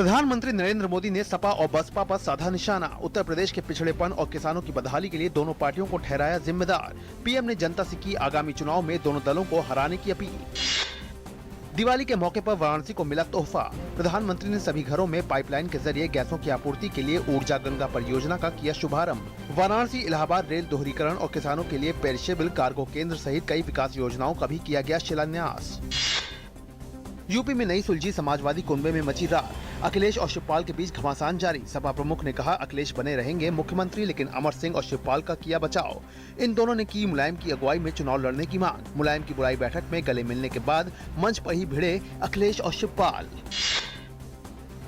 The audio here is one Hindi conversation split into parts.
प्रधानमंत्री नरेंद्र मोदी ने सपा और बसपा पर साधा निशाना। उत्तर प्रदेश के पिछड़ेपन और किसानों की बदहाली के लिए दोनों पार्टियों को ठहराया जिम्मेदार। पीएम ने जनता से की आगामी चुनाव में दोनों दलों को हराने की अपील। दिवाली के मौके पर वाराणसी को मिला तोहफा। प्रधानमंत्री ने सभी घरों में पाइपलाइन के जरिए गैसों की आपूर्ति के लिए ऊर्जा गंगा परियोजना का किया शुभारंभ। वाराणसी इलाहाबाद रेल दोहरीकरण और किसानों के लिए पेरिशेबल कार्गो केंद्र सहित कई विकास योजनाओं का भी किया गया शिलान्यास। यूपी में नई सुलझी समाजवादी कुनबे में मची रार। अखिलेश और शिवपाल के बीच घमासान जारी। सपा प्रमुख ने कहा अखिलेश बने रहेंगे मुख्यमंत्री, लेकिन अमर सिंह और शिवपाल का किया बचाव। इन दोनों ने की मुलायम की अगुवाई में चुनाव लड़ने की मांग। मुलायम की बुलाई बैठक में गले मिलने के बाद मंच पर ही भिड़े अखिलेश और शिवपाल।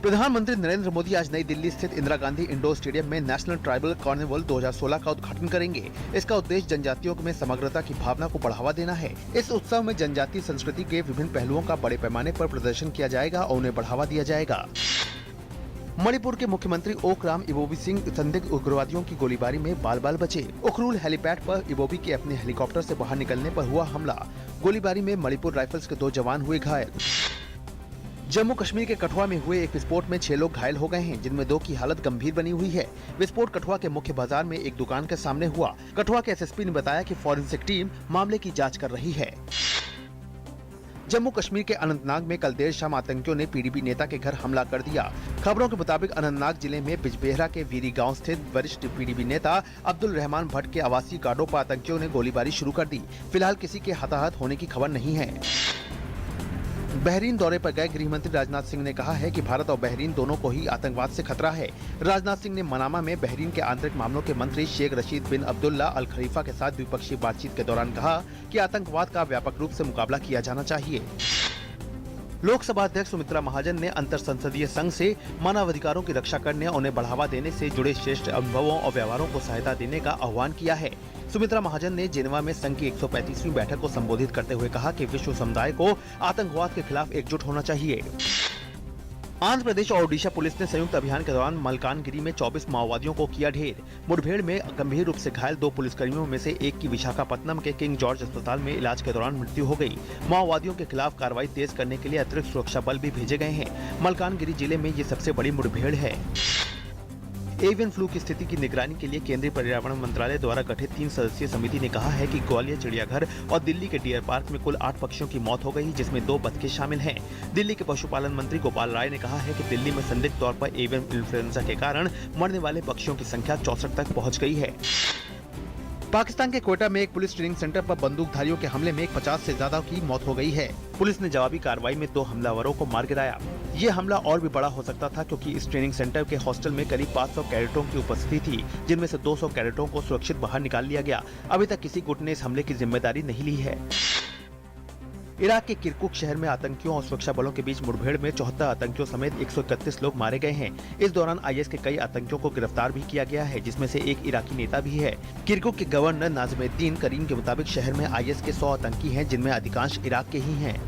प्रधानमंत्री नरेंद्र मोदी आज नई दिल्ली स्थित इंदिरा गांधी इंडोर स्टेडियम में नेशनल ट्राइबल कार्निवल 2016 का उद्घाटन करेंगे। इसका उद्देश्य जनजातियों में समग्रता की भावना को बढ़ावा देना है। इस उत्सव में जनजातीय संस्कृति के विभिन्न पहलुओं का बड़े पैमाने पर प्रदर्शन किया जाएगा और उन्हें बढ़ावा दिया जाएगा। मणिपुर के मुख्यमंत्री ओकराम इबोबी सिंह संदिग्ध उग्रवादियों की गोलीबारी में बाल बाल बचे। उखरूल हेलीपैड पर इबोबी के अपने हेलीकॉप्टर से बाहर निकलने पर हुआ हमला। गोलीबारी में मणिपुर राइफल्स के 2 जवान हुए घायल। जम्मू कश्मीर के कठुआ में हुए एक विस्फोट में 6 लोग घायल हो गए हैं, जिनमें 2 की हालत गंभीर बनी हुई है। विस्फोट कठुआ के मुख्य बाजार में एक दुकान के सामने हुआ। कठुआ के एसएसपी ने बताया कि फॉरेंसिक टीम मामले की जांच कर रही है। जम्मू कश्मीर के अनंतनाग में कल देर शाम आतंकियों ने पीडीपी नेता के घर हमला कर दिया। खबरों के मुताबिक अनंतनाग जिले में बिजबेहरा के वीरी गांव स्थित वरिष्ठ पीडीपी नेता अब्दुल रहमान भट्ट के आवासीय गार्डों पर आतंकियों ने गोलीबारी शुरू कर दी। फिलहाल किसी के हताहत होने की खबर नहीं है। बहरीन दौरे पर गए गृह मंत्री राजनाथ सिंह ने कहा है कि भारत और बहरीन दोनों को ही आतंकवाद से खतरा है। राजनाथ सिंह ने मनामा में बहरीन के आंतरिक मामलों के मंत्री शेख रशीद बिन अब्दुल्ला अल खलीफा के साथ द्विपक्षीय बातचीत के दौरान कहा कि आतंकवाद का व्यापक रूप से मुकाबला किया जाना चाहिए। लोकसभा अध्यक्ष सुमित्रा महाजन ने अंतर संसदीय संघ से मानवाधिकारों की रक्षा करने और उन्हें बढ़ावा देने से जुड़े श्रेष्ठ अनुभवों और व्यवहारों को सहायता देने का आह्वान किया है। सुमित्रा महाजन ने जेनेवा में संघ की 135वीं बैठक को संबोधित करते हुए कहा कि विश्व समुदाय को आतंकवाद के खिलाफ एकजुट होना चाहिए। आंध्र प्रदेश और ओडिशा पुलिस ने संयुक्त अभियान के दौरान मलकानगिरी में 24 माओवादियों को किया ढेर। मुठभेड़ में गंभीर रूप से घायल 2 पुलिसकर्मियों में से एक की विशाखापट्टनम के किंग जॉर्ज अस्पताल में इलाज के दौरान मृत्यु हो गई। माओवादियों के खिलाफ कार्रवाई तेज करने के लिए अतिरिक्त सुरक्षा बल भी भेजे गए हैं। मलकानगिरी जिले में ये सबसे बड़ी मुठभेड़ है। एवियन फ्लू की स्थिति की निगरानी के लिए केंद्रीय पर्यावरण मंत्रालय द्वारा गठित 3 सदस्यीय समिति ने कहा है कि ग्वालियर चिड़ियाघर और दिल्ली के डियर पार्क में कुल 8 पक्षियों की मौत हो गई, जिसमें 2 बतखें शामिल हैं। दिल्ली के पशुपालन मंत्री गोपाल राय ने कहा है कि दिल्ली में संदिग्ध तौर पर एवियन इन्फ्लुएंजा के कारण मरने वाले पक्षियों की संख्या 64 तक पहुँच गई है। पाकिस्तान के क्वेटा में एक पुलिस ट्रेनिंग सेंटर पर बंदूकधारियों के हमले में 50 से ज्यादा की मौत हो गई है। पुलिस ने जवाबी कार्रवाई में 2 हमलावरों को मार गिराया। ये हमला और भी बड़ा हो सकता था, क्योंकि इस ट्रेनिंग सेंटर के हॉस्टल में करीब 500 कैडेटों की उपस्थिति थी, जिनमें से 200 कैडेटों को सुरक्षित बाहर निकाल लिया गया। अभी तक किसी गुट ने इस हमले की जिम्मेदारी नहीं ली है। इराक के किरकुक शहर में आतंकियों और सुरक्षा बलों के बीच मुठभेड़ में 74 आतंकियों समेत 131 लोग मारे गए हैं। इस दौरान आईएस के कई आतंकियों को गिरफ्तार भी किया गया है, जिसमें से एक इराकी नेता भी है। किरकुक के गवर्नर नाज़िमुद्दीन करीम के मुताबिक शहर में आईएस के 100 आतंकी हैं, जिनमें अधिकांश इराक के ही हैं।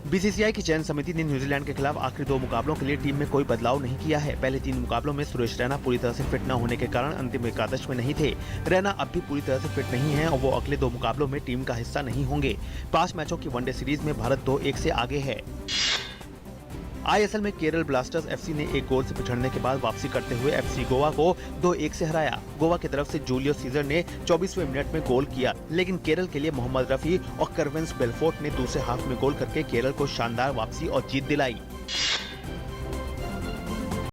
बीसीसीआई की चयन समिति ने न्यूजीलैंड के खिलाफ आखिरी 2 मुकाबलों के लिए टीम में कोई बदलाव नहीं किया है। पहले 3 मुकाबलों में सुरेश रैना पूरी तरह से फिट न होने के कारण अंतिम एकादश में नहीं थे। रैना अब भी पूरी तरह से फिट नहीं है और वो अगले 2 मुकाबलों में टीम का हिस्सा नहीं होंगे। 5 मैचों की वनडे सीरीज में भारत 2-1 से आगे है। आईएसएल में केरल ब्लास्टर्स एफसी ने 1 गोल से पिछड़ने के बाद वापसी करते हुए एफसी गोवा को 2-1 से हराया। गोवा की तरफ से जूलियो सीजर ने 24वें मिनट में गोल किया, लेकिन केरल के लिए मोहम्मद रफी और कर्वेंस बेलफोर्ट ने दूसरे हाफ में गोल करके केरल को शानदार वापसी और जीत दिलाई।